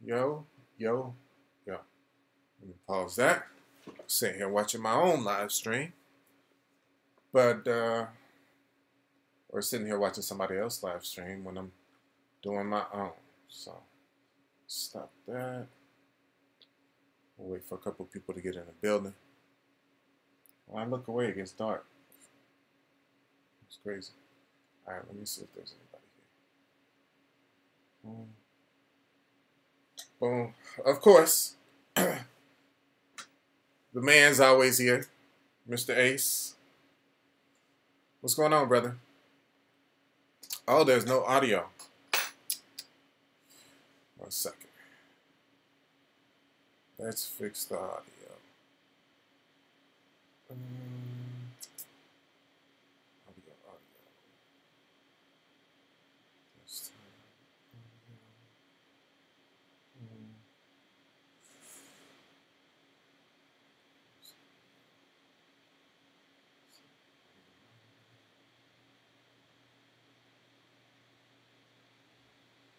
Yo, yo, yo. Let me pause that. Sitting here watching my own live stream, but or sitting here watching somebody else live stream when I'm doing my own. So stop that. We'll wait for a couple people to get in the building. When I look away, it gets dark. It's crazy. All right, let me see if there's anybody here. Boom. Of course, the man's always here, Mr. Ace. What's going on, brother? Oh, there's no audio. 1 second. Let's fix the audio. Audio. This time,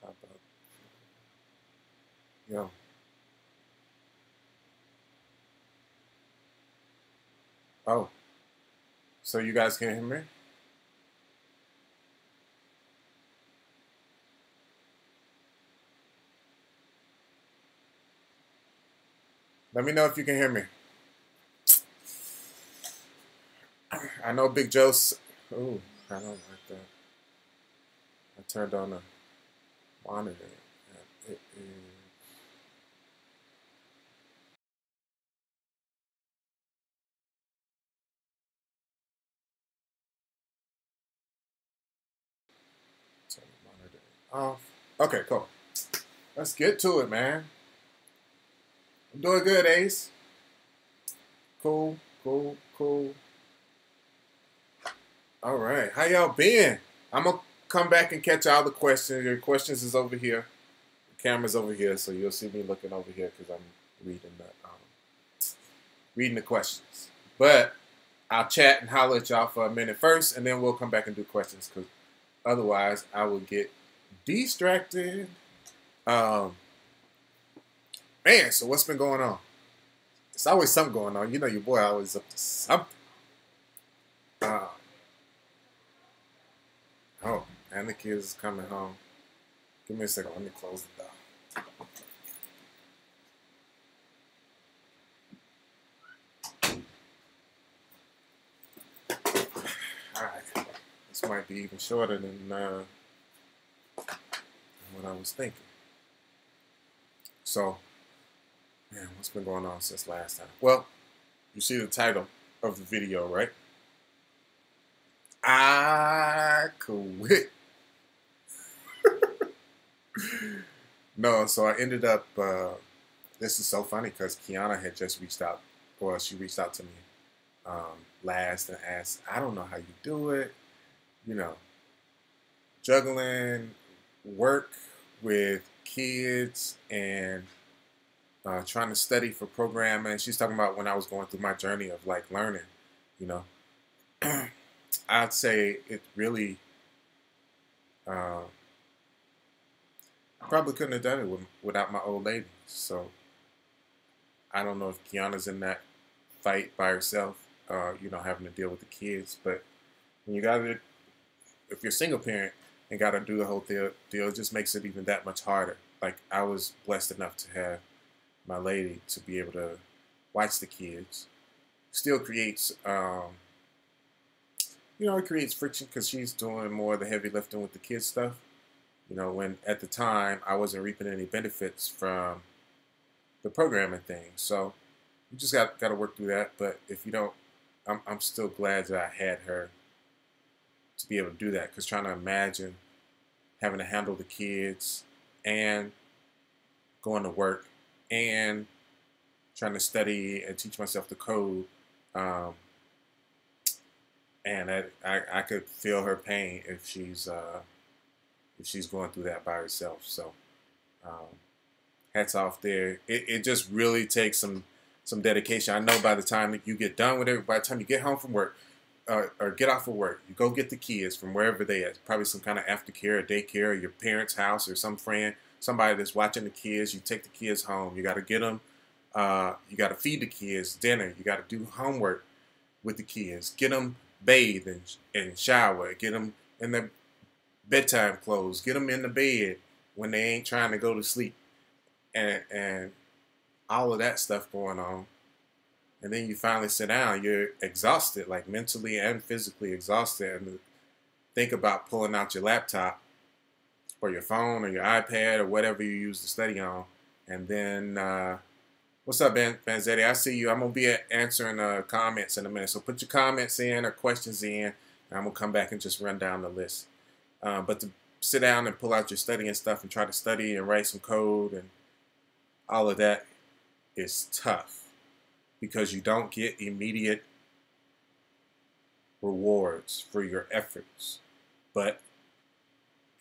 How about, yo. Oh, so you guys can hear me? Let me know if you can hear me. I know Big Joe's. Ooh, I don't like that. I turned on the monitor. It is. Turn the monitor off. Okay, cool. Let's get to it, man. I'm doing good, Ace. Cool. All right, how y'all been? I'm gonna come back and catch all the questions. Your questions is over here. The camera's over here, so you'll see me looking over here because I'm reading the questions. But I'll chat and holler at y'all for a minute first, and then we'll come back and do questions because otherwise I will get distracted. Man, so what's been going on? It's always something going on. You know your boy always up to something. Oh, and the kids is coming home. Give me a second. Let me close the door. All right. This might be even shorter than what I was thinking. So, man, what's been going on since last time? Well, you see the title of the video, right? I quit. No, so I ended up, this is so funny because Kiana had just reached out, or she reached out to me last and asked, I don't know how you do it, you know, juggling work with kids and trying to study for programming. She's talking about when I was going through my journey of like learning, you know. I'd say it really, I probably couldn't have done it without my old lady. So I don't know if Kiana's in that fight by herself, you know, having to deal with the kids. But when you got to, if you're a single parent and got to do the whole deal, it just makes it even that much harder. Like I was blessed enough to have my lady to be able to watch the kids. Still creates, you know, it creates friction because she's doing more of the heavy lifting with the kids stuff. You know, when at the time I wasn't reaping any benefits from the programming thing. So you just got to work through that. But if you don't, I'm still glad that I had her to be able to do that. Because trying to imagine having to handle the kids and going to work and trying to study and teach myself the code. And I could feel her pain if she's going through that by herself. So hats off there. It just really takes some dedication. I know by the time that you get done with it, by the time you get home from work or get off of work, you go get the kids from wherever they at, probably some kind of aftercare or daycare or your parents' house or some friend somebody that's watching the kids. You take the kids home. You got to get them. You got to feed the kids dinner. You got to do homework with the kids. Get them bathed and shower. Get them in their bedtime clothes. Get them in the bed when they ain't trying to go to sleep. And all of that stuff going on. And then you finally sit down. You're exhausted, like mentally and physically exhausted. And think about pulling out your laptop or your phone or your iPad or whatever you use to study on. And then, what's up, Vanzetti? I see you. I'm going to be answering comments in a minute. So put your comments in or questions in, and I'm going to come back and just run down the list. But to sit down and pull out your studying stuff and try to study and write some code and all of that is tough because you don't get immediate rewards for your efforts. But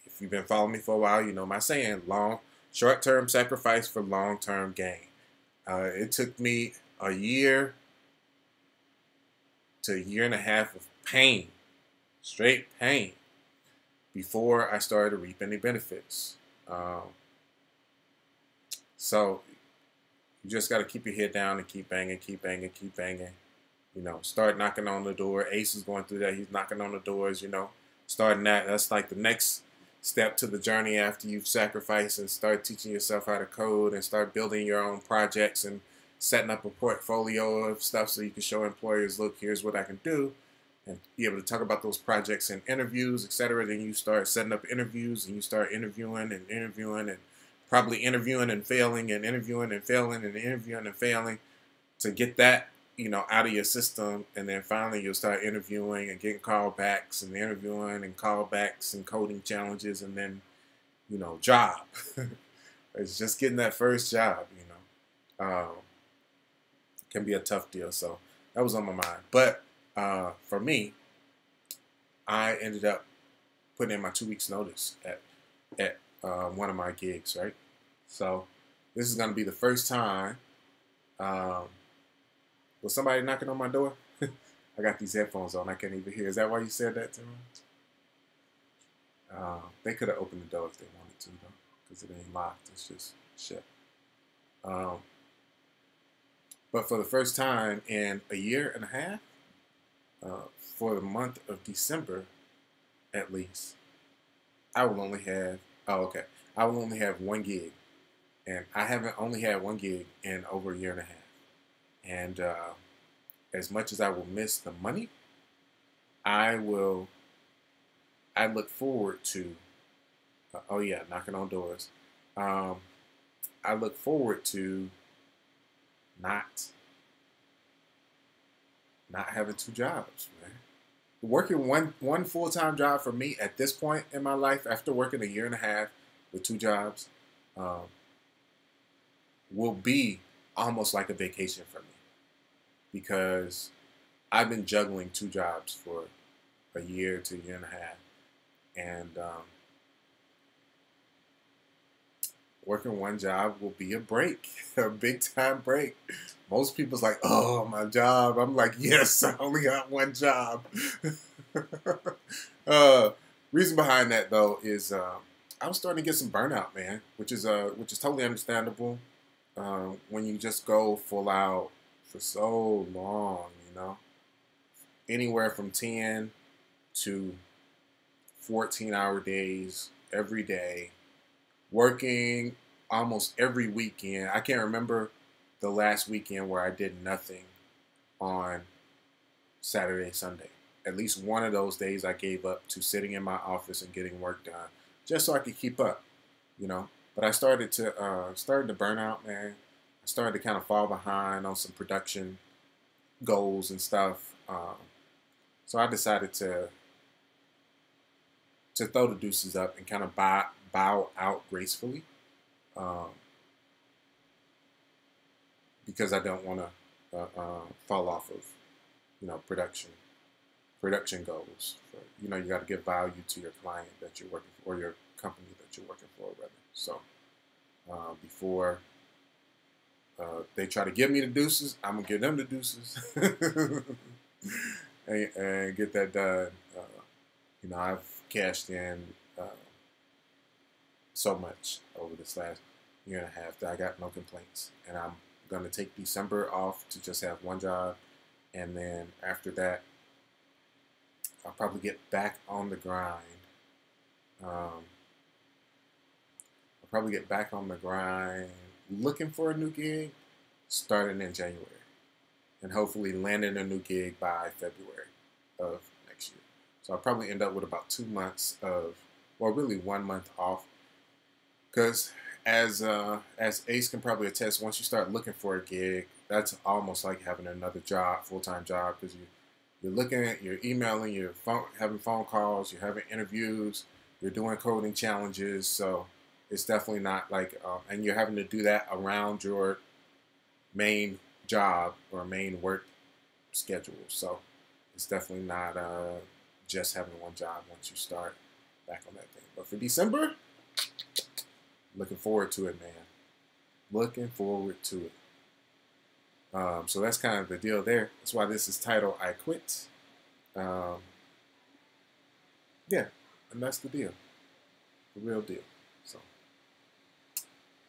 if you've been following me for a while, you know my saying, short-term sacrifice for long-term gain. It took me a year to a year and a half of pain, straight pain, before I started to reap any benefits. So you just got to keep your head down and keep banging, keep banging, keep banging. You know, start knocking on the door. Ace is going through that. He's knocking on the doors, you know, starting that. That's like the next step to the journey after you've sacrificed and start teaching yourself how to code and start building your own projects and setting up a portfolio of stuff so you can show employers, look, here's what I can do, and be able to talk about those projects in interviews, etc. Then you start setting up interviews and you start interviewing and probably interviewing and failing and interviewing and failing and interviewing and failing to get that, you know, out of your system. And then finally you'll start interviewing and getting callbacks and interviewing and callbacks and coding challenges and then, you know, job. It's just getting that first job, you know. Can be a tough deal. So that was on my mind. But for me, I ended up putting in my 2 weeks notice at one of my gigs, right? So this is going to be the first time. Was somebody knocking on my door? I got these headphones on. I can't even hear. Is that why you said that to me? They could have opened the door if they wanted to, though, because it ain't locked. It's just shut. But for the first time in a year and a half, for the month of December, at least, I will only have. Oh, okay. I will only have one gig, and I haven't only had one gig in over a year and a half. And as much as I will miss the money, I look forward to. Oh yeah, knocking on doors. I look forward to not having two jobs, man. Working one full-time job for me at this point in my life, after working a year and a half with two jobs, will be almost like a vacation for me, because I've been juggling two jobs for a year to a year and a half, and working one job will be a break, a big time break. Most people's like, oh, my job. I'm like, yes, I only got one job. Reason behind that, though, is I was starting to get some burnout, man, which is totally understandable when you just go full out for so long, you know, anywhere from 10 to 14-hour days every day, working almost every weekend. I can't remember the last weekend where I did nothing on Saturday, Sunday. At least one of those days I gave up to sitting in my office and getting work done, just so I could keep up, you know. But I started to burn out, man. I started to kind of fall behind on some production goals and stuff. So I decided to throw the deuces up and kind of bow out gracefully, because I don't want to fall off of, you know, production goals. You know, you got to give value to your client that you're working for, or your company that you're working for, rather. So before they try to give me the deuces, I'm gonna give them the deuces and get that done. You know, I've cashed in so much over this last year and a half that I got no complaints. And I'm going to take December off to just have one job. And then after that, I'll probably get back on the grind. I'll probably get back on the grind looking for a new gig starting in January. And hopefully landing a new gig by February of next year. So I'll probably end up with about 2 months of, well, really 1 month off. Because as Ace can probably attest, once you start looking for a gig, that's almost like having another job, full-time job, because you're looking at, you're emailing, you're having phone calls, you're having interviews, you're doing coding challenges. So it's definitely not like, and you're having to do that around your main job or main work schedule. So it's definitely not just having one job once you start back on that thing. But for December, looking forward to it, man. Looking forward to it. So that's kind of the deal there. That's why this is titled I Quit. Yeah, and that's the deal. The real deal. So,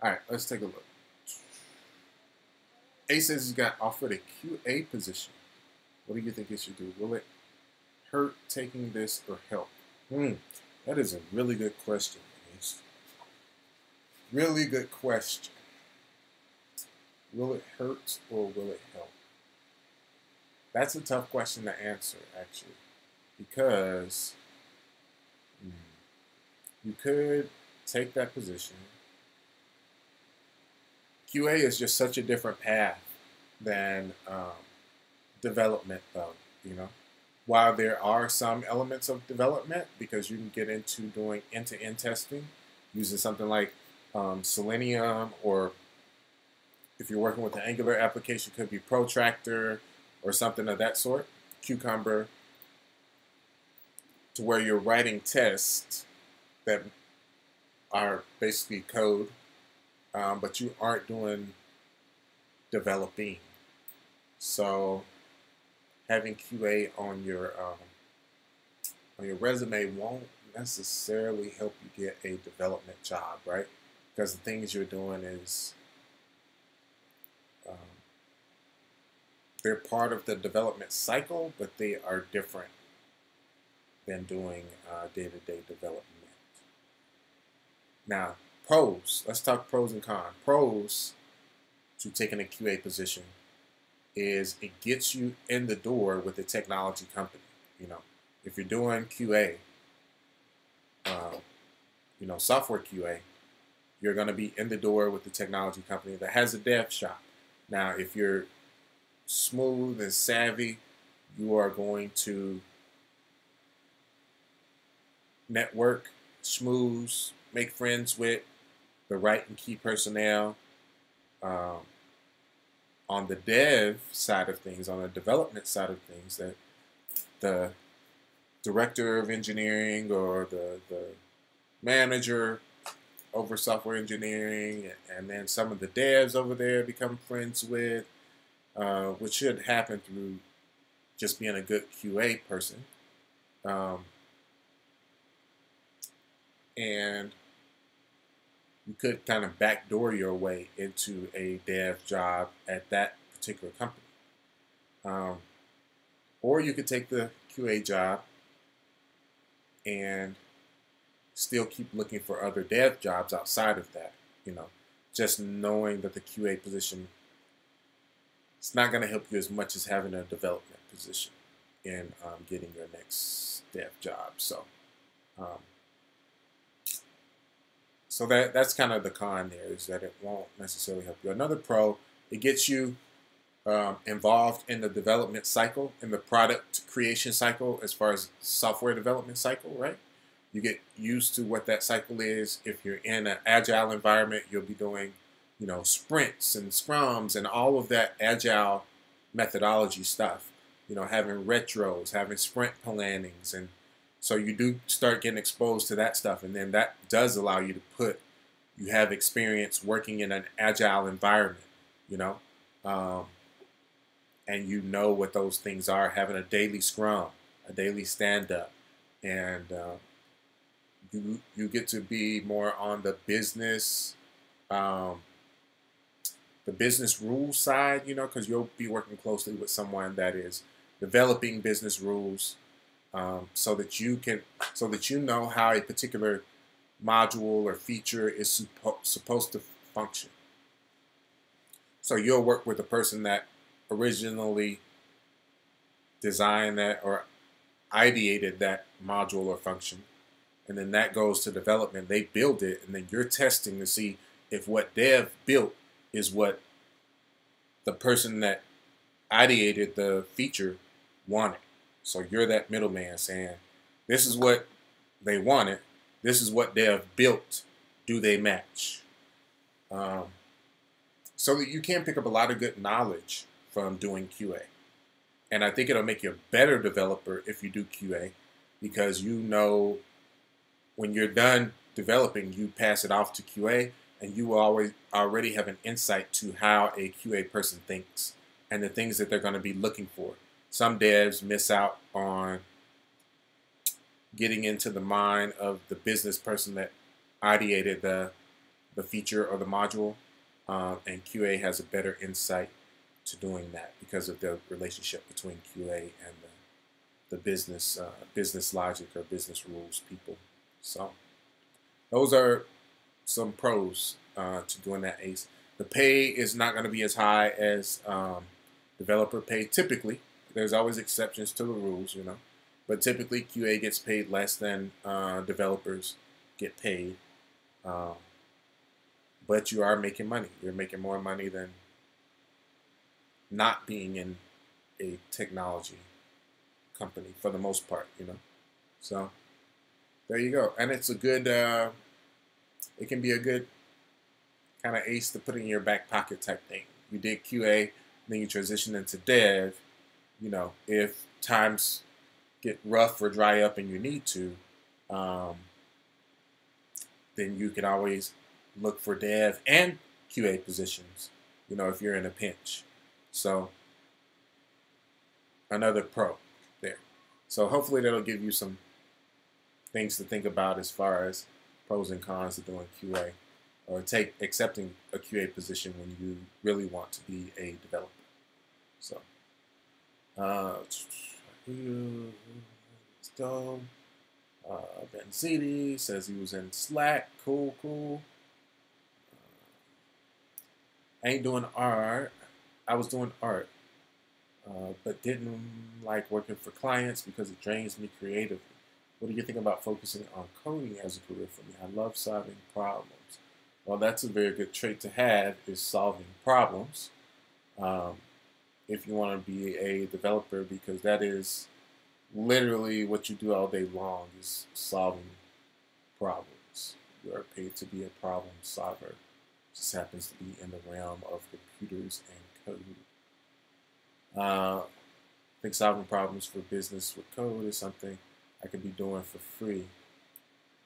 all right, let's take a look. A says he got offered a QA position. What do you think he should do? Will it hurt taking this or help? That is a really good question. Really good question. Will it hurt or will it help? That's a tough question to answer, actually, because you could take that position. QA is just such a different path than development, though, you know. While there are some elements of development, because you can get into doing end-to-end testing using something like Selenium, or if you're working with an Angular application, it could be Protractor or something of that sort, Cucumber, to where you're writing tests that are basically code, but you aren't doing developing. So having QA on your resume won't necessarily help you get a development job, right? Because the things you're doing is they're part of the development cycle, but they are different than doing day-to-day development. Now, pros. Let's talk pros and cons. Pros to taking a QA position is it gets you in the door with a technology company. You know, if you're doing QA, software QA, you're going to be in the door with the technology company that has a dev shop. Now, if you're smooth and savvy, you are going to network, schmooze, make friends with the right and key personnel. On the dev side of things, on the development side of things, that the director of engineering or the manager over software engineering, and then some of the devs over there become friends with, which should happen through just being a good QA person. And you could kind of backdoor your way into a dev job at that particular company. Or you could take the QA job and still keep looking for other dev jobs outside of that, just knowing that the QA position, it's not going to help you as much as having a development position in getting your next dev job. So that's kind of the con there, is that it won't necessarily help you. Another pro, it gets you involved in the development cycle, in the product creation cycle, as far as software development cycle, right? You get used to what that cycle is. If you're in an agile environment, you'll be doing, sprints and scrums and all of that agile methodology stuff, having retros, having sprint plannings. And so you do start getting exposed to that stuff. And then that does allow you to you have experience working in an agile environment, and you know what those things are, having a daily scrum, a daily stand-up, and you get to be more on um, the business rules side, because you'll be working closely with someone that is developing business rules, so that you know how a particular module or feature is supposed to function. So you'll work with the person that originally designed that or ideated that module or function, and then that goes to development. They build it, and then you're testing to see if what dev built is what the person that ideated the feature wanted. So you're that middleman saying, this is what they wanted, this is what dev built, do they match? Um, so that you can pick up a lot of good knowledge from doing QA. And I think it'll make you a better developer if you do QA, because when you're done developing, you pass it off to QA, and you will already have an insight to how a QA person thinks and the things that they're going to be looking for. Some devs miss out on getting into the mind of the business person that ideated the feature or the module, and QA has a better insight to doing that because of the relationship between QA and the business logic or business rules people. So those are some pros to doing that, Ace. The pay is not going to be as high as developer pay. Typically, there's always exceptions to the rules, but typically QA gets paid less than developers get paid. But you are making money. You're making more money than not being in a technology company for the most part, So there you go. And it's a good, it can be a good kind of ace to put in your back pocket type thing. You did QA, then you transition into dev. If times get rough or dry up and you need to, then you can always look for dev and QA positions, if you're in a pinch. So another pro there. So hopefully that'll give you some things to think about as far as pros and cons of doing QA or accepting a QA position when you really want to be a developer. So let's go. Ben Ziti says he was in Slack. Cool. I ain't doing art. I was doing art, but didn't like working for clients because it drains me creatively. What do you think about focusing on coding as a career for me? I love solving problems. Well, that's a very good trait to have, is solving problems. If you want to be a developer, because that is literally what you do all day long, is solving problems. You are paid to be a problem solver. It just happens to be in the realm of computers and code. I think solving problems for business with code is something I could be doing for free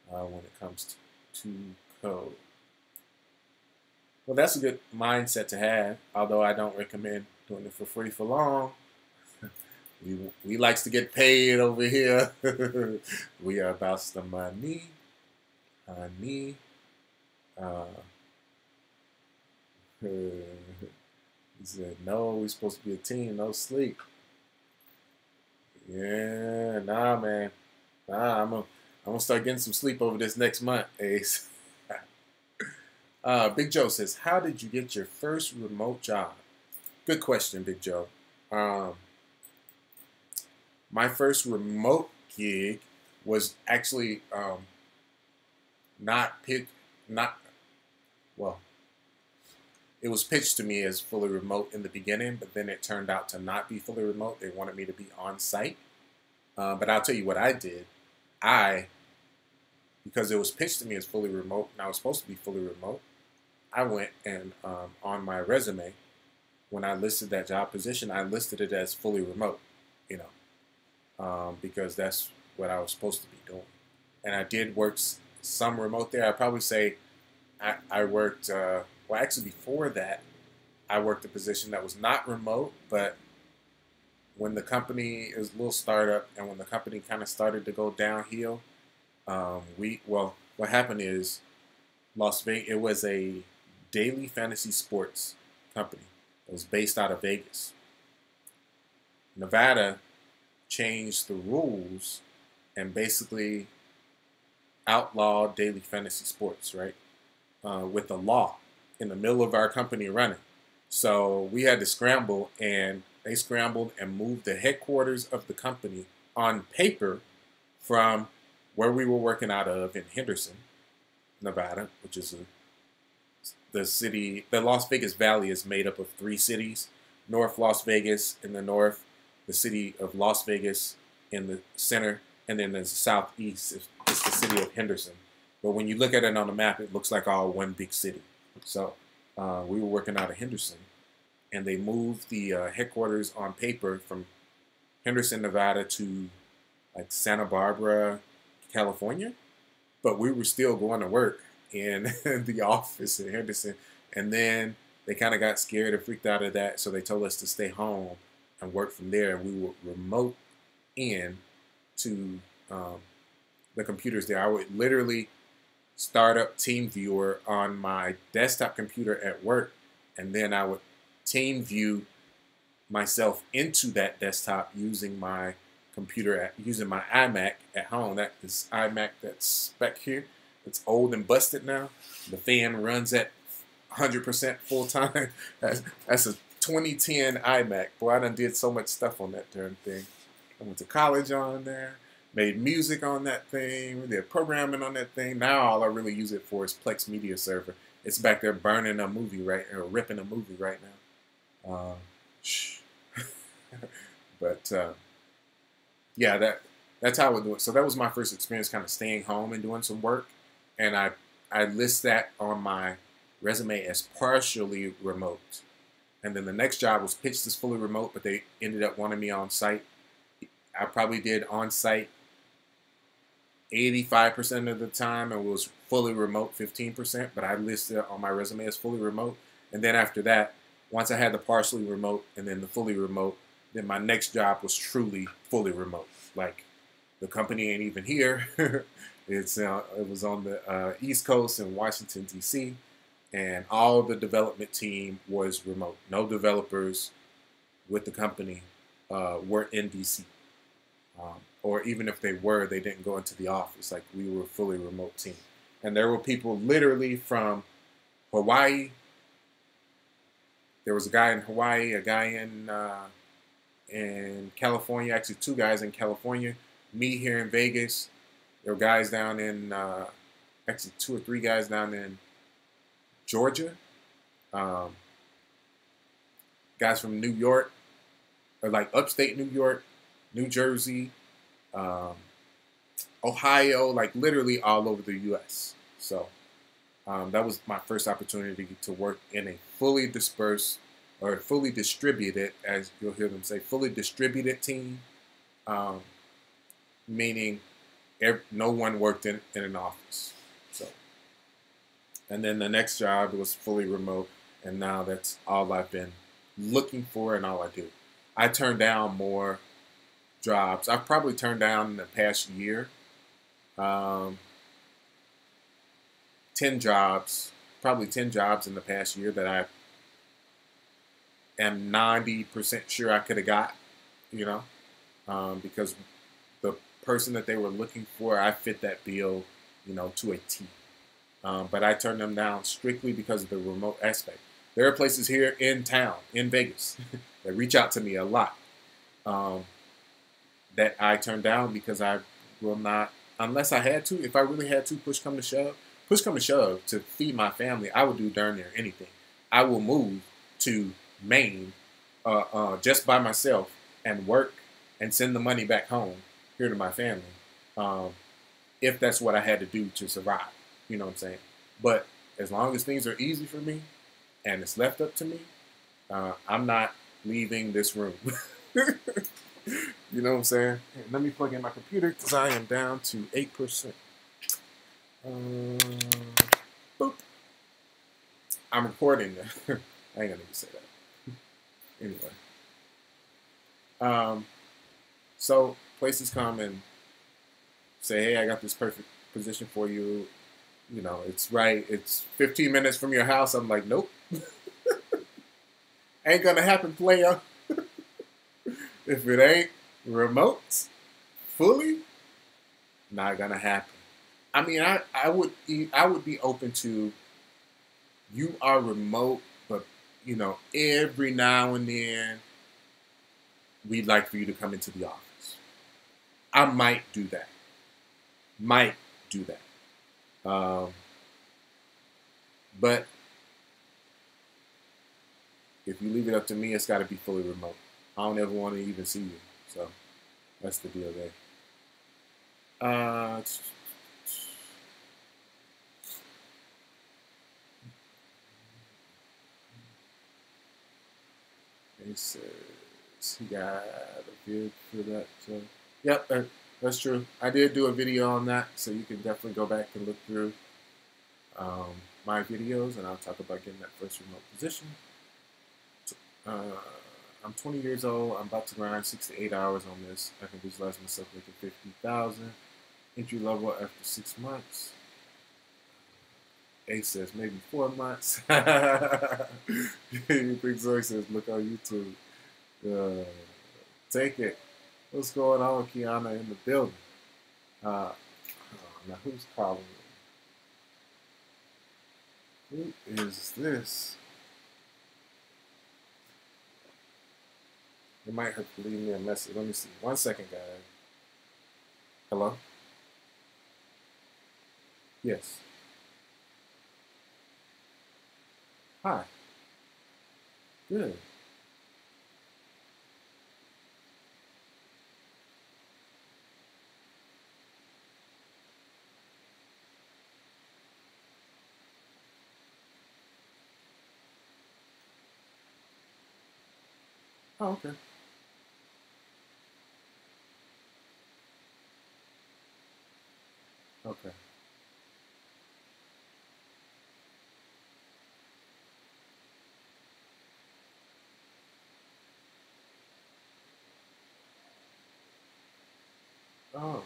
when it comes to code. Well, that's a good mindset to have, although I don't recommend doing it for free for long. We likes to get paid over here. We are about the money. Honey. He said, no, we're supposed to be a team, no sleep. Yeah, nah, man. Nah, I'm gonna start getting some sleep over this next month, Ace. Big Joe says, how did you get your first remote job? Good question, Big Joe. My first remote gig was actually it was pitched to me as fully remote in the beginning, but then it turned out to not be fully remote. They wanted me to be on site. But I'll tell you what I did. Because it was pitched to me as fully remote, and I was supposed to be fully remote, I went and on my resume, when I listed that job position, I listed it as fully remote, because that's what I was supposed to be doing. And I did work some remote there. I'd probably say I worked, well, actually before that, I worked a position that was not remote, but when the company is a little startup and when the company kind of started to go downhill, What happened is Las Vegas. It was a daily fantasy sports company. It was based out of Vegas. Nevada changed the rules and basically outlawed daily fantasy sports, right? With the law in the middle of our company running. So we had to scramble, and they scrambled and moved the headquarters of the company on paper from where we were working out of in Henderson, Nevada, which is the city. The Las Vegas Valley is made up of 3 cities: North Las Vegas in the north, the city of Las Vegas in the center, and then the southeast is the city of Henderson. But when you look at it on the map, it looks like all one big city. So we were working out of Henderson, and they moved the headquarters on paper from Henderson, Nevada to like Santa Barbara, California. But we were still going to work in the office in Henderson. And then they kind of got scared and freaked out of that. So they told us to stay home and work from there. And we would remote in to the computers there. I would literally start up TeamViewer on my desktop computer at work, and then I would TeamView myself into that desktop using my computer, using my iMac at home. That is iMac that's back here. It's old and busted now. The fan runs at 100% full time. That's a 2010 iMac. Boy, I done did so much stuff on that darn thing. I went to college on there, made music on that thing, did programming on that thing. Now all I really use it for is Plex Media Server. It's back there burning a movie or ripping a movie right now. But yeah, that's how I would do it. So that was my first experience, kind of staying home and doing some work. And I list that on my resume as partially remote. And then the next job was pitched as fully remote, but they ended up wanting me on site. I probably did on site 85% of the time, and it was fully remote 15%, but I listed it on my resume as fully remote. And then after that, once I had the partially remote and then the fully remote, then my next job was truly fully remote. Like, the company ain't even here. It was on the East Coast in Washington, D.C., and all the development team was remote. No developers with the company were in D.C. Or even if they were, they didn't go into the office. Like, we were a fully remote team. And there were people literally from Hawaii. There was a guy in Hawaii, a guy in California, actually 2 guys in California, me here in Vegas. There were guys down in, actually 2 or 3 guys down in Georgia. Guys from New York, or like upstate New York, New Jersey, Ohio, like literally all over the U.S. So that was my first opportunity to work in a fully dispersed or fully distributed, as you'll hear them say, fully distributed team, meaning no one worked in an office. So, and then the next job was fully remote, and now that's all I've been looking for and all I do. I turned down more jobs. I've probably turned down in the past year 10 jobs, probably 10 jobs in the past year that I am 90% sure I could have got, because the person that they were looking for, I fit that bill, to a T. But I turned them down strictly because of the remote aspect. There are places here in town, in Vegas, that reach out to me a lot that I turned down because I will not, unless I had to, if I really had to, push come to shove, to feed my family, I would do darn near anything. I will move to Maine just by myself and work and send the money back home here to my family if that's what I had to do to survive. You know what I'm saying? But as long as things are easy for me and it's left up to me, I'm not leaving this room. You know what I'm saying? Let me plug in my computer because I am down to 8%. Boop. I'm recording. I ain't gonna even say that. Anyway. So places come and say, hey, I got this perfect position for you. You know, it's right. It's 15 minutes from your house. I'm like, nope, ain't gonna happen, player. If it ain't remote, fully, not gonna happen. I mean, I would be open to you are remote, but you know, every now and then we'd like for you to come into the office. I might do that. Might do that. But if you leave it up to me, it's got to be fully remote. I don't ever want to even see you. So that's the deal there. He says he got a bid for that. So, yep, that's true. I did do a video on that, so you can definitely go back and look through my videos, and I'll talk about getting that first remote position. I'm 20 years old. I'm about to grind 6 to 8 hours on this. I can visualize myself making 50,000 entry level after 6 months. A says maybe 4 months. Big Zoe says look on YouTube. Take it. What's going on, Kiana, in the building? Now who's calling me? Who is this? You might have to leave me a message. Let me see. 1 second, guys. Hello? Yes. Hi. Good. Oh, okay. Okay. Oh.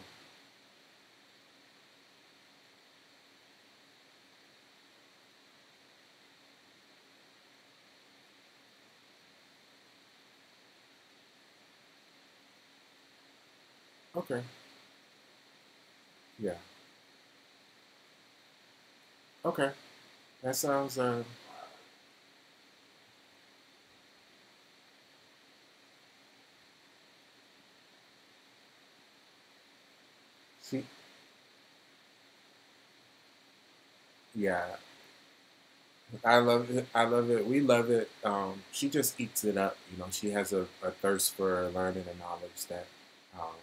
Okay. Yeah. Okay. That sounds she yeah. I love it. I love it. We love it. She just eats it up. You know, she has a thirst for learning and knowledge that, um,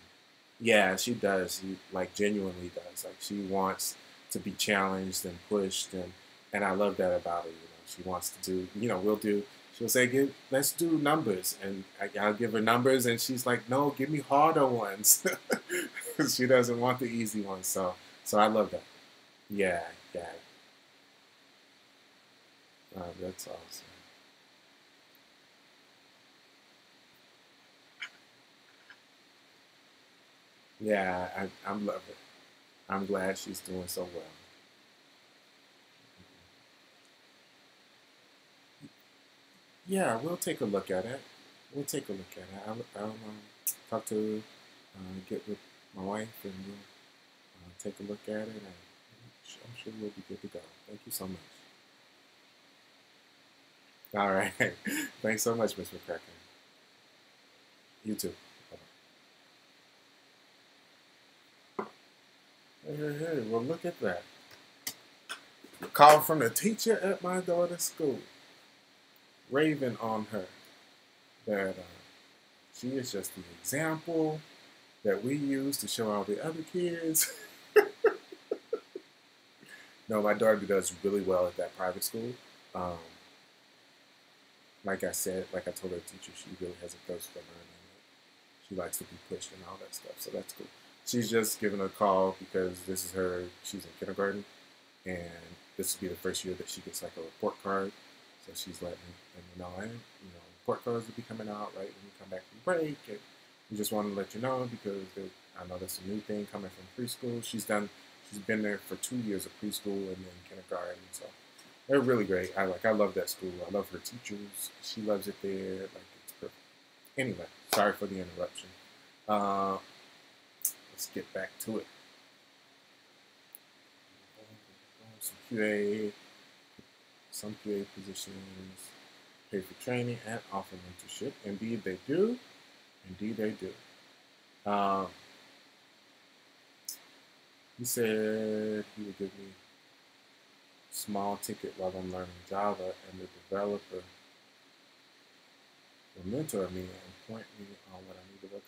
yeah, she does. She like genuinely does. Like she wants to be challenged and pushed, and I love that about her. You know, she wants to do. You know, we'll do. She'll say, let's do numbers," and I'll give her numbers, and she's like, "No, give me harder ones." She doesn't want the easy ones. So I love that. Yeah, yeah. That's awesome. Yeah, I'm loving it. I'm glad she's doing so well. Yeah, we'll take a look at it. We'll take a look at it. I'll talk to, get with my wife, and we'll take a look at it, and I'm sure we'll be good to go. Thank you so much. All right. Thanks so much, Miss McCracken. You too. Hey, hey, hey. Well, look at that. Call from the teacher at my daughter's school, raving on her that she is just the example that we use to show all the other kids. No, my daughter does really well at that private school. Um, like I said, like I told her teacher, she really has a thirst for learning. She likes to be pushed and all that stuff, so that's cool. She's just giving a call because this is her. She's in kindergarten, and this will be the first year that she gets like a report card. So she's letting me know, hey, you know, report cards will be coming out right when we come back from break, and we just want to let you know because I know that's a new thing coming from preschool. She's been there for 2 years of preschool and then kindergarten. So they're really great. I love that school. I love her teachers. She loves it there. Like it's perfect. Anyway, sorry for the interruption. Uh, let's get back to it. Some QA positions pay for training and offer mentorship. Indeed, they do. Indeed, they do. He said he would give me small ticket while I'm learning Java, and the developer will mentor me and point me on what I need to work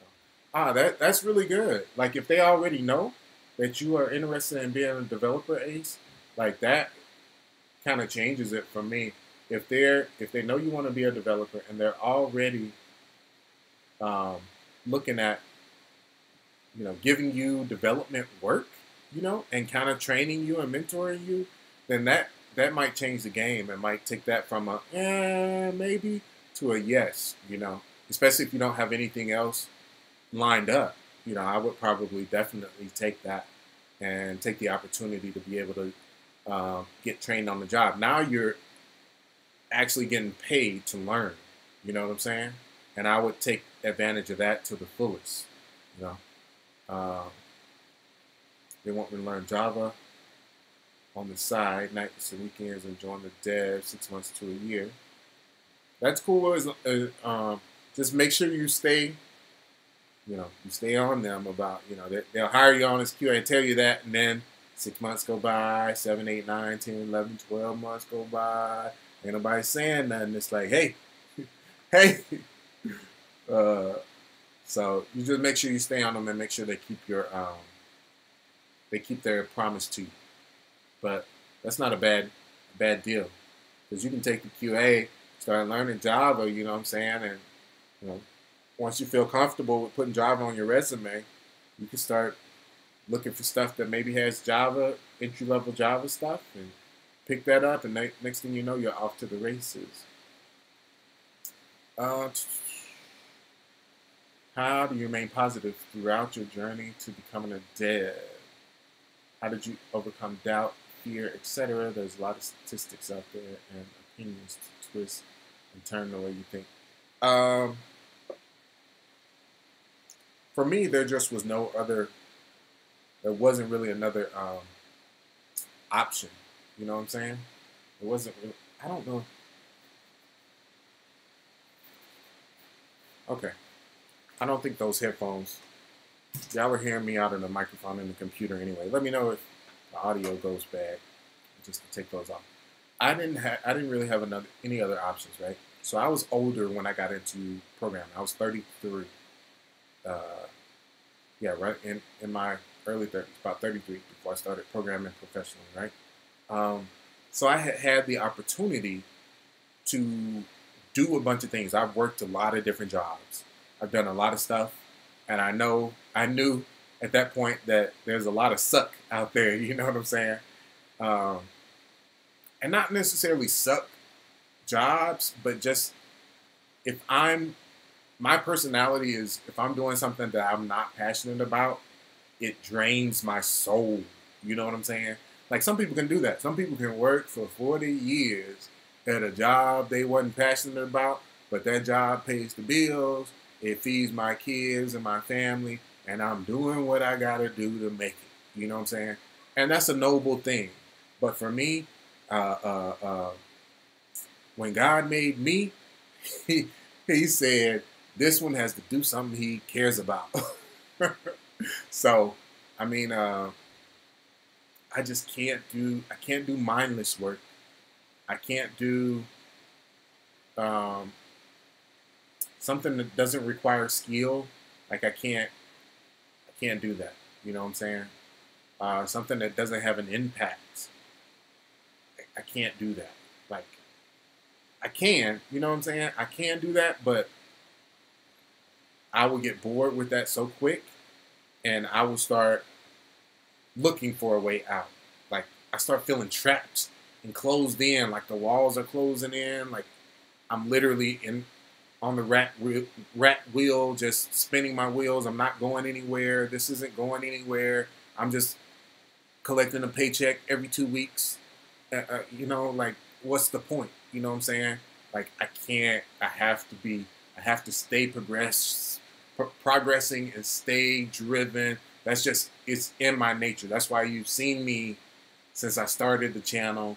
on. That's really good. Like if they already know that you are interested in being a developer, Ace, like that kind of changes it for me. If they know you want to be a developer and they're already looking at giving you development work, and kind of training you and mentoring you, then that might change the game and might take that from a maybe to a yes, especially if you don't have anything else lined up. I would probably definitely take that and take the opportunity to be able to get trained on the job. Now you're actually getting paid to learn. You know what I'm saying? And I would take advantage of that to the fullest. They want me to learn Java on the side, nights and weekends, and join the dev 6 months to a year. That's cool. Just make sure you stay, you stay on them about, they'll hire you on as QA and tell you that, and then 6 months go by, 7, 8, 9, 10, 11, 12 months go by. Ain't nobody saying nothing. It's like, hey, hey. So you just make sure you stay on them and make sure they keep their promise to you. But that's not a bad deal, because you can take the QA, start learning Java. You know what I'm saying? And once you feel comfortable with putting Java on your resume, you can start looking for stuff that maybe has Java, entry-level Java stuff, and pick that up. And next thing you know, you're off to the races. How do you remain positive throughout your journey to becoming a dev? How did you overcome doubt, fear, etc.? There's a lot of statistics out there and opinions to twist and turn the way you think. For me, there just was no other. There wasn't really another option. You know what I'm saying? It wasn't. I don't know. Okay. I don't think those headphones. Y'all were hearing me out of the microphone and the computer anyway. Let me know if the audio goes bad. Just to take those off. I didn't really have any other options, right? So I was older when I got into programming. I was 33. Right in my early 30s, about 33 before I started programming professionally, right? So I had the opportunity to do a bunch of things. I've worked a lot of different jobs. I've done a lot of stuff, and I knew at that point that there's a lot of suck out there. You know what I'm saying? And not necessarily suck jobs, but just my personality is, if I'm doing something that I'm not passionate about, it drains my soul. You know what I'm saying? Like some people can do that. Some people can work for 40 years at a job they wasn't passionate about, but that job pays the bills. It feeds my kids and my family, and I'm doing what I gotta do to make it. You know what I'm saying? And that's a noble thing. But for me, when God made me, he said, this one has to do something he cares about. So, I mean, I can't do mindless work. I can't do something that doesn't require skill. Like I can't do that. You know what I'm saying? Something that doesn't have an impact. I can't do that. Like I can, you know what I'm saying? I can do that, but I will get bored with that so quick, and I will start looking for a way out. Like I start feeling trapped and closed in, like the walls are closing in, like I'm literally on the rat wheel, just spinning my wheels. I'm not going anywhere. This isn't going anywhere. I'm just collecting a paycheck every 2 weeks. You know, like, what's the point? You know what I'm saying? Like, I can't. I have to be. I have to stay progressing and stay driven. That's just, it's in my nature. That's why you've seen me since I started the channel.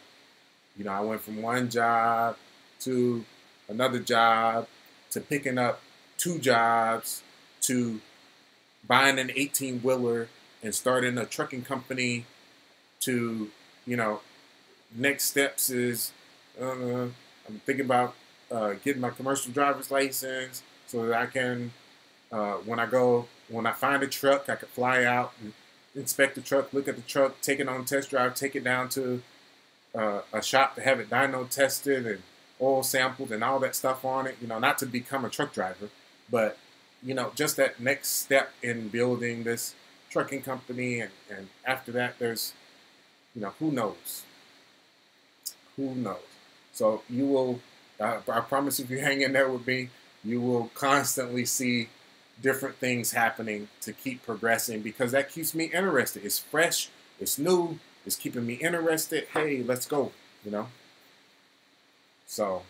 You know, I went from one job to another job to picking up 2 jobs to buying an 18-wheeler and starting a trucking company to, you know, next steps is I'm thinking about getting my commercial driver's license so that I can, when I find a truck, I can fly out and inspect the truck, look at the truck, take it on test drive, take it down to a shop to have it dyno tested and oil sampled and all that stuff on it. You know, not to become a truck driver, but you know, just that next step in building this trucking company, and after that, there's, you know, who knows, who knows. So you will, I promise, if you hang in there with me, you will constantly see different things happening to keep progressing, because that keeps me interested. It's fresh, it's new, it's keeping me interested. Hey, let's go, you know? So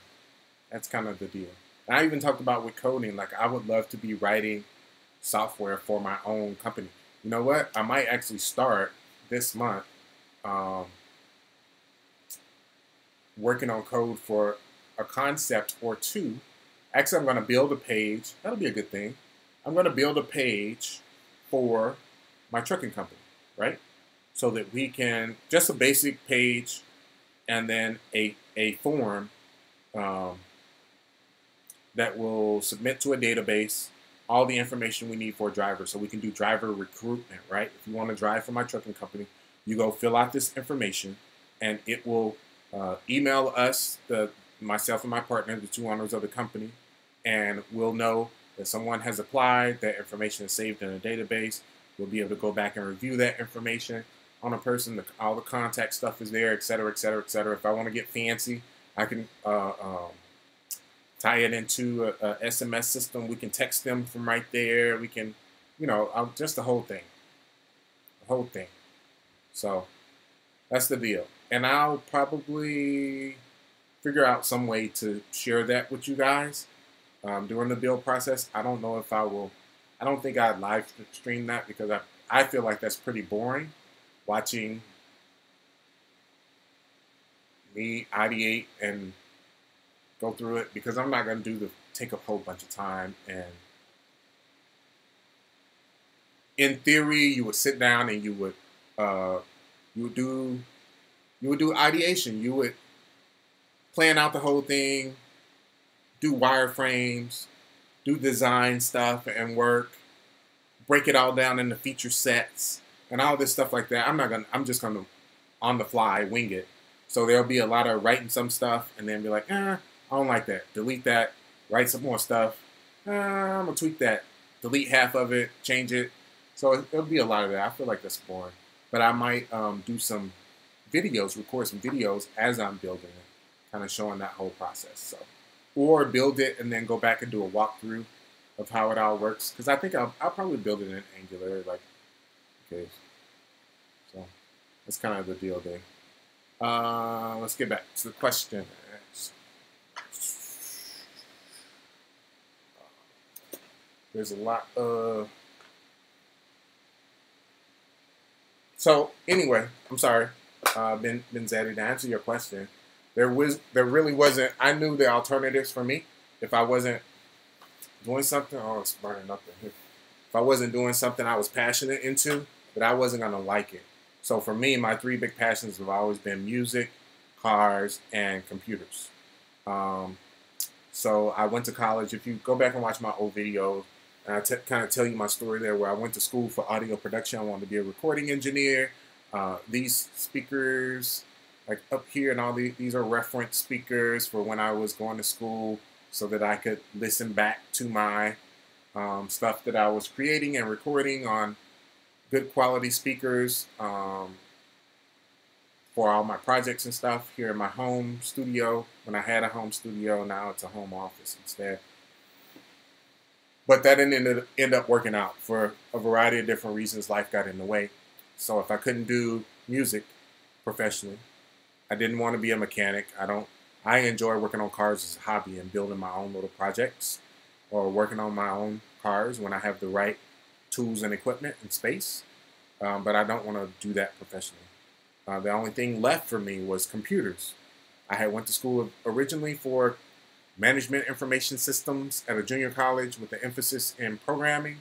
that's kind of the deal. And I even talked about with coding, like I would love to be writing software for my own company. You know what? I might actually start this month working on code for a concept or two. Actually, I'm going to build a page. That'll be a good thing. I'm going to build a page for my trucking company, right? So that we can, just a basic page and then a form that will submit to a database all the information we need for a driver, so we can do driver recruitment, right? If you want to drive for my trucking company, you go fill out this information, and it will email us, myself and my partner, the 2 owners of the company, and we'll know that someone has applied, that information is saved in a database. We'll be able to go back and review that information on a person. All the contact stuff is there, et cetera, et cetera, et cetera. If I want to get fancy, I can tie it into a SMS system. We can text them from right there. We can, you know, just the whole thing. The whole thing. So that's the deal. And I'll probably figure out some way to share that with you guys during the build process. I don't know if I will. I don't think I'd live stream that, because I feel like that's pretty boring, watching me ideate and go through it, because I'm not going to take a whole bunch of time. And in theory, you would sit down and you would do ideation. You would plan out the whole thing, do wireframes, do design stuff and work, break it all down into feature sets and all this stuff like that. I'm just gonna on the fly wing it. So there'll be a lot of writing some stuff and then be like, I don't like that. Delete that, write some more stuff. I'm gonna tweak that, delete half of it, change it. So it'll be a lot of that. I feel like that's boring. But I might do some videos, record some videos as I'm building it, kind of showing that whole process. So, or build it and then go back and do a walkthrough of how it all works. Because I think I'll probably build it in Angular. Like, okay. So that's kind of the deal there. Let's get back to the question. There's a lot of... So anyway, I'm sorry, Ben Zaddy, to answer your question, there really wasn't. I knew the alternatives for me. If I wasn't doing something, oh, it's burning up in here. If I wasn't doing something I was passionate into, but I wasn't gonna like it. So for me, my 3 big passions have always been music, cars, and computers. So I went to college. If you go back and watch my old videos, and I kind of tell you my story there, where I went to school for audio production. I wanted to be a recording engineer. These speakers, like up here, and all these are reference speakers for when I was going to school, so that I could listen back to my stuff that I was creating and recording on good quality speakers for all my projects and stuff here in my home studio. When I had a home studio, now it's a home office instead. But that didn't end up working out for a variety of different reasons. Life got in the way. So if I couldn't do music professionally, I didn't want to be a mechanic. I enjoy working on cars as a hobby and building my own little projects or working on my own cars when I have the right tools and equipment and space. But I don't want to do that professionally. The only thing left for me was computers. I had went to school originally for management information systems at a junior college with an emphasis in programming,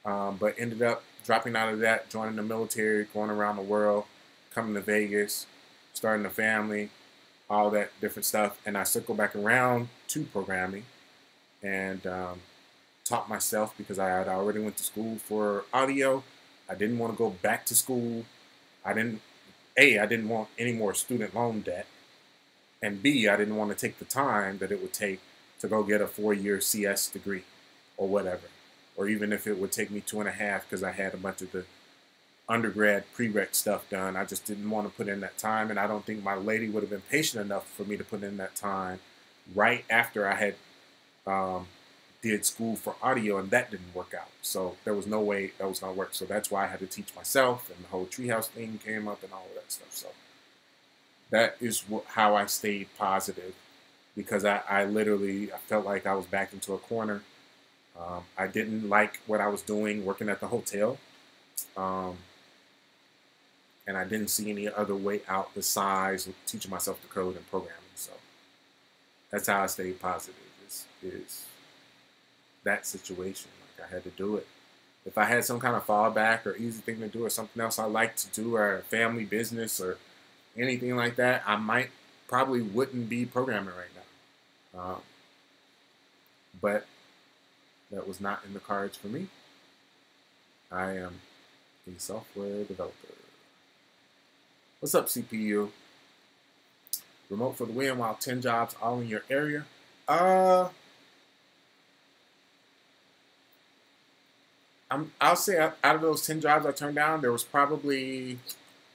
but ended up dropping out of that, joining the military, going around the world, coming to Vegas, starting a family, all that different stuff. And I circled back around to programming and taught myself because I had already went to school for audio. I didn't want to go back to school. I didn't want any more student loan debt. And B, I didn't want to take the time that it would take to go get a 4-year CS degree or whatever. Or even if it would take me 2.5 because I had a bunch of the undergrad prereq stuff done. I just didn't want to put in that time. And I don't think my lady would have been patient enough for me to put in that time right after I had did school for audio, and that didn't work out. So there was no way that was going to work. So that's why I had to teach myself, and the whole treehouse thing came up and all of that stuff. So that is how I stayed positive, because I literally felt like I was backed into a corner. I didn't like what I was doing working at the hotel. And I didn't see any other way out besides teaching myself the code and programming. So that's how I stayed positive, is that situation. Like, I had to do it. If I had some kind of fallback or easy thing to do or something else I like to do or a family business or anything like that, I probably wouldn't be programming right now. But that was not in the cards for me. I am a software developer. What's up, CPU? Remote for the win while 10 jobs all in your area. I'll say out of those 10 jobs I turned down, there was probably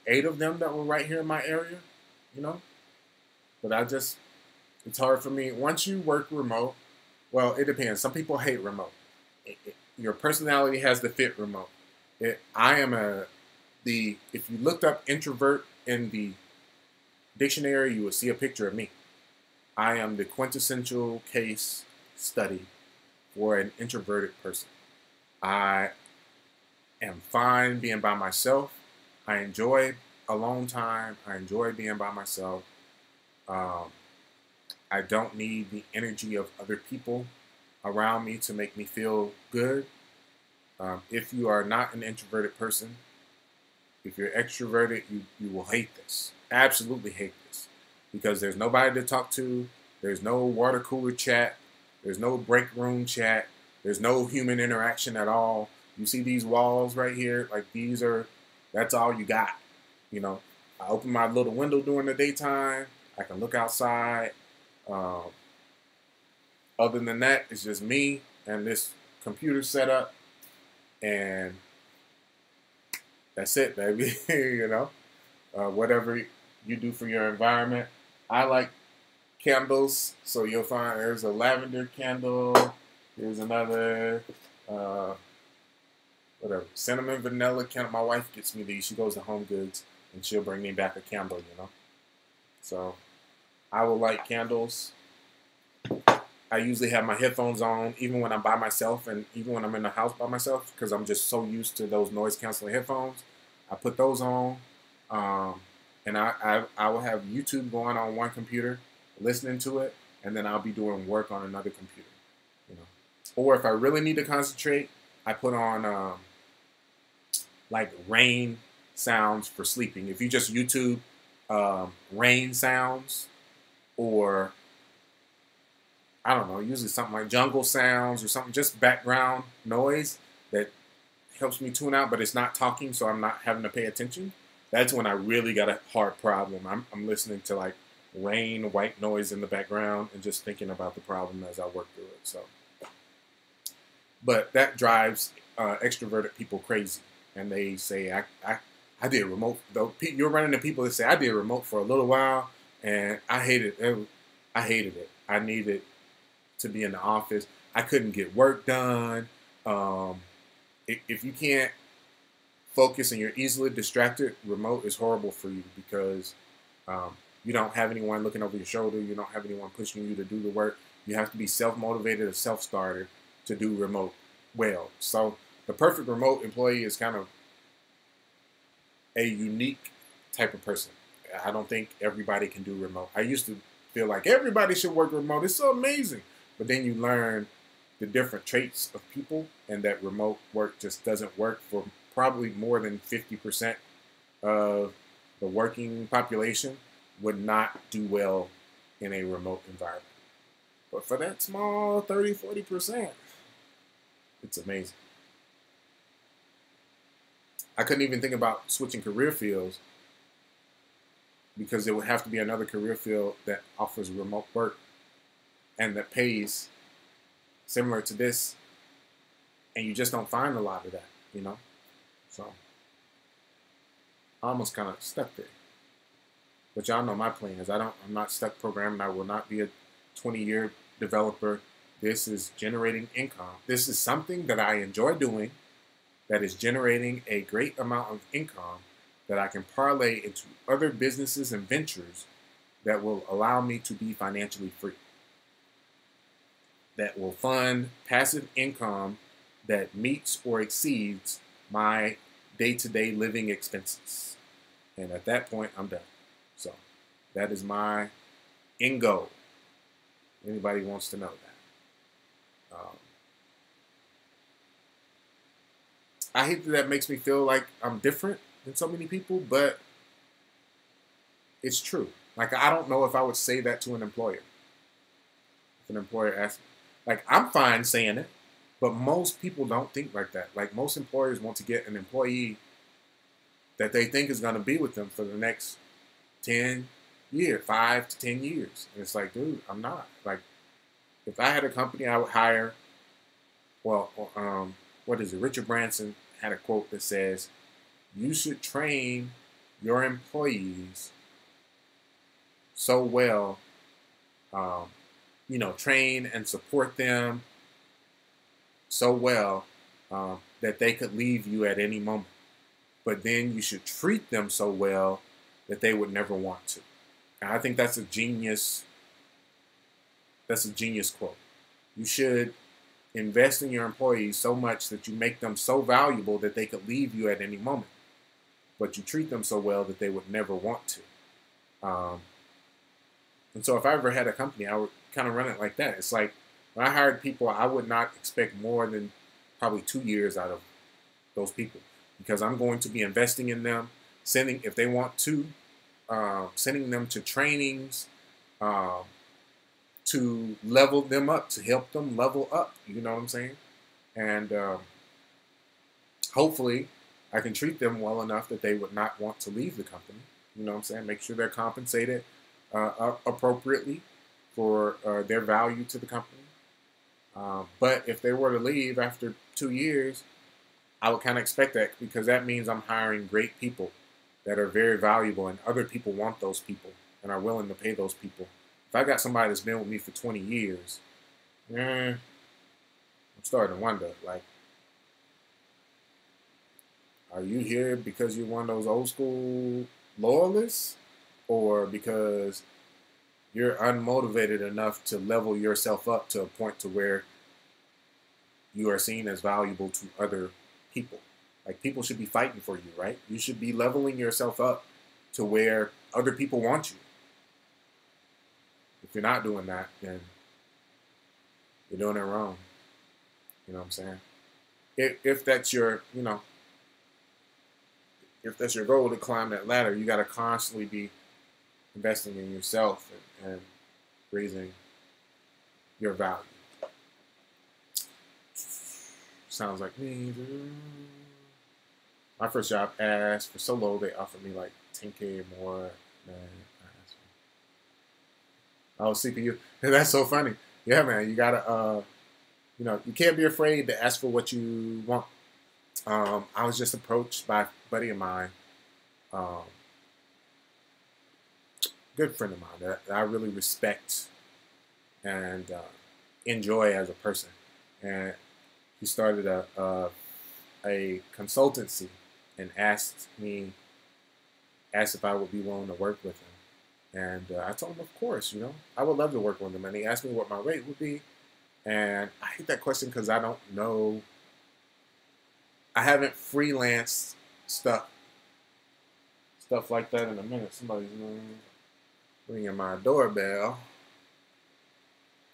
8 of them that were right here in my area, you know? But it's hard for me. Once you work remote, well, it depends. Some people hate remote. Your personality has to fit remote. If you looked up introvert in the dictionary, you would see a picture of me. I am the quintessential case study for an introverted person. I am fine being by myself. I enjoy alone time. I enjoy being by myself. I don't need the energy of other people around me to make me feel good. If you are not an introverted person, if you're extroverted, you will hate this. Absolutely hate this. Because there's nobody to talk to. There's no water cooler chat. There's no break room chat. There's no human interaction at all. You see these walls right here? Like, that's all you got. You know, I open my little window during the daytime. I can look outside. Other than that, it's just me and this computer setup. And that's it, baby. You know, whatever you do for your environment. I like candles, so you'll find there's a lavender candle. Here's another, cinnamon vanilla candle. My wife gets me these. She goes to Home Goods, and she'll bring me back a candle, you know. So I will light candles. I usually have my headphones on, even when I'm by myself, and even when I'm in the house by myself, because I'm just so used to those noise-canceling headphones. I put those on, and I will have YouTube going on one computer, listening to it, and then I'll be doing work on another computer. You know, or if I really need to concentrate, I put on like rain sounds for sleeping. If you just YouTube rain sounds, or I don't know, usually something like jungle sounds or something, just background noise that helps me tune out, but it's not talking, so I'm not having to pay attention. That's when I really got a hard problem. I'm listening to like rain, white noise in the background, and just thinking about the problem as I work through it. So, but that drives extroverted people crazy, and they say I did remote. Though you're running into people that say I did remote for a little while, and I hated it. I hated it. I needed to be in the office. I couldn't get work done. If you can't focus and you're easily distracted, remote is horrible for you because you don't have anyone looking over your shoulder. You don't have anyone pushing you to do the work. You have to be self-motivated, a self-starter to do remote well. So the perfect remote employee is kind of a unique type of person. I don't think everybody can do remote. I used to feel like everybody should work remote. It's so amazing. But then you learn the different traits of people and that remote work just doesn't work for probably more than 50% of the working population would not do well in a remote environment. But for that small 30, 40%, it's amazing. I couldn't even think about switching career fields because it would have to be another career field that offers remote work and that pays similar to this. And you just don't find a lot of that, you know? So I almost kind of stuck there. But y'all know my plans. I'm not stuck programming. I will not be a 20-year developer. This is generating income. This is something that I enjoy doing that is generating a great amount of income that I can parlay into other businesses and ventures that will allow me to be financially free. That will fund passive income that meets or exceeds my day-to-day living expenses. And at that point, I'm done. So that is my end goal. Anybody wants to know that. I hate that makes me feel like I'm different than so many people, but it's true. Like, I don't know if I would say that to an employer. If an employer asked me. Like, I'm fine saying it, but most people don't think like that. Like, most employers want to get an employee that they think is going to be with them for the next 10 years, 5 to 10 years. And it's like, dude, I'm not. Like, if I had a company, I would hire, what is it? Richard Branson had a quote that says, you should train your employees so well, train and support them so well that they could leave you at any moment. But then you should treat them so well that they would never want to. And I think that's a genius quote. You should invest in your employees so much that you make them so valuable that they could leave you at any moment. But you treat them so well that they would never want to. And so if I ever had a company, I would kind of run it like that. It's like when I hired people, I would not expect more than probably 2 years out of those people because I'm going to be investing in them, if they want to, sending them to trainings, to level them up, to help them level up. You know what I'm saying? And hopefully I can treat them well enough that they would not want to leave the company. You know what I'm saying? Make sure they're compensated appropriately for their value to the company. But if they were to leave after 2 years, I would kind of expect that because that means I'm hiring great people that are very valuable and other people want those people and are willing to pay those people. If I got somebody that's been with me for 20 years, I'm starting to wonder, like, are you here because you're one of those old school loyalists or because you're unmotivated enough to level yourself up to a point to where you are seen as valuable to other people? Like, people should be fighting for you, right? You should be leveling yourself up to where other people want you. If you're not doing that, then you're doing it wrong. You know what I'm saying? If that's your, if that's your goal to climb that ladder, you got to constantly be investing in yourself and raising your value. Sounds like me. My first job asked for so low, they offered me like 10K or more than I asked for. Oh, CPU. That's so funny. Yeah, man, you gotta, you can't be afraid to ask for what you want. I was just approached by a buddy of mine, good friend of mine that I really respect and enjoy as a person. and he started a consultancy and asked if I would be willing to work with him. And I told him, of course, I would love to work with him. And he asked me what my rate would be. And I hate that question because I don't know. I haven't freelanced stuff like that in a minute. Somebody's ringing my doorbell.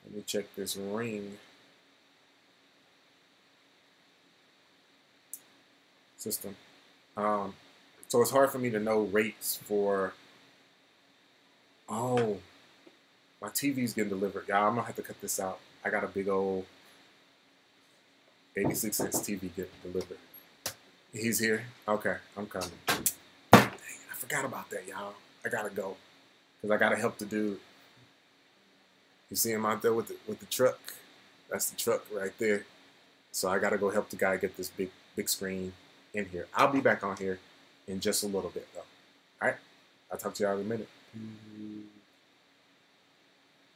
Let me check this ring system. So it's hard for me to know rates for. Oh, my TV's getting delivered. Y'all, I'm gonna have to cut this out. I got a big old 86-inch TV getting delivered. He's here? Okay, I'm coming. Dang, I forgot about that, y'all. I gotta go. Because I gotta help the dude. You see him out there with the truck? That's the truck right there. So I gotta go help the guy get this big screen in here. I'll be back on here in just a little bit, though. All right? I'll talk to y'all in a minute.